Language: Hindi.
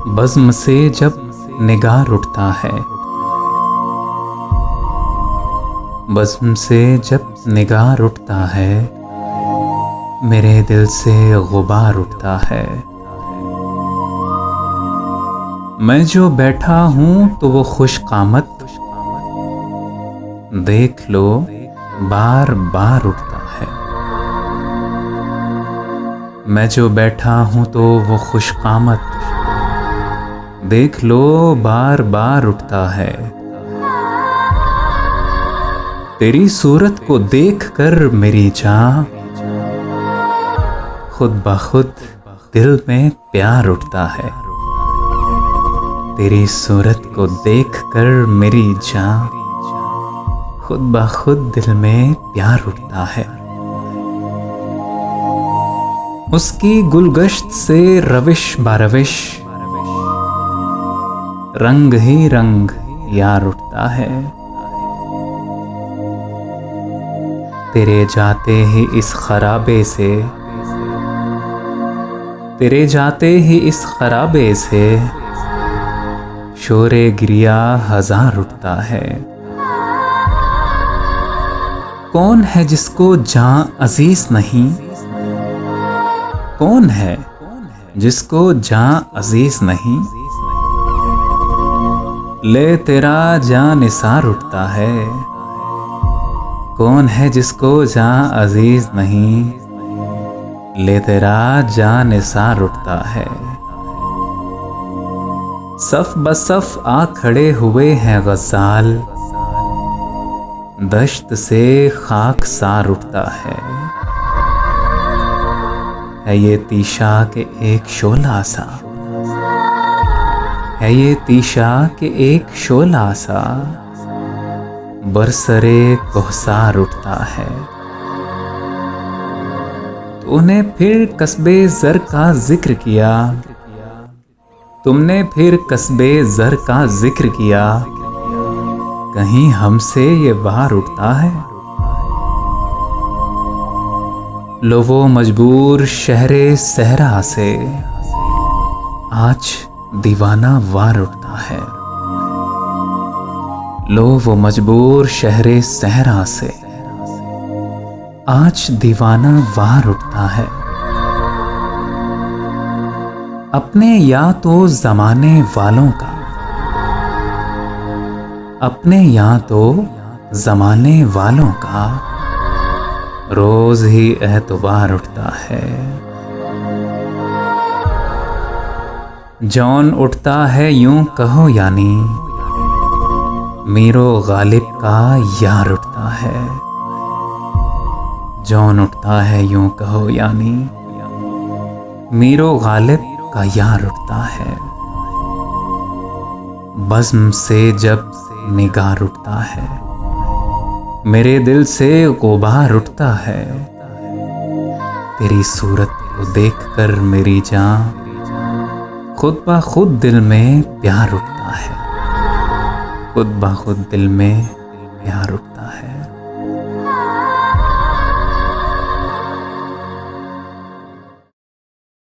बज़्म से जब निगार उठता है, बज़्म से जब निगार उठता है, मेरे दिल से गुबार उठता है। मैं जो बैठा हूँ तो वो खुशकामत देख लो बार बार उठता है। मैं जो बैठा हूँ तो वो खुशकामत देख लो बार बार उठता है। तेरी सूरत को देखकर मेरी जान खुद ब खुद दिल में प्यार उठता है। तेरी सूरत को देखकर मेरी जान खुद ब खुद दिल में प्यार उठता है। उसकी गुलगश्त से रविश बारविश रंग ही रंग यार उठता है। तेरे जाते ही इस खराबे से, तेरे जाते ही इस खराबे से शोरे गिरिया हजार उठता है। कौन है जिसको जां अजीज नहीं, कौन है जिसको जां अजीज नहीं, ले तेरा जां निसार उठता है। कौन है जिसको जां अजीज नहीं, ले तेरा जां निसार उठता है। सफ बसफ आ खड़े हुए हैं गज़ाल, दश्त से खाक सार उठता है। ये तीशा के एक शोला सा, है ये तीशा के एक शोला सा बरसरे कोहसार उठता है। तूने फिर कस्बे ज़र का जिक्र किया, तुमने फिर कस्बे ज़र का जिक्र किया, कहीं हमसे ये बाहर उठता है। लो वो मजबूर शहरे सहरा से आज दीवाना वार उठता है। लो वो मजबूर शहरे सहरा से आज दीवाना वार उठता है। अपने या तो जमाने वालों का, अपने या तो जमाने वालों का रोज ही एतबार उठता है। जौन उठता है यूं कहो यानी मीरो गालिब का यार उठता है। जौन उठता है यूं कहो यानी मीरो गालिब का यार उठता है। बज़्म से जब निगार उठता है, मेरे दिल से गुबार उठता है। तेरी सूरत को देखकर मेरी जान खुद ब खुद दिल में प्यार उठता है। खुद ब खुद दिल में प्यार उठता है।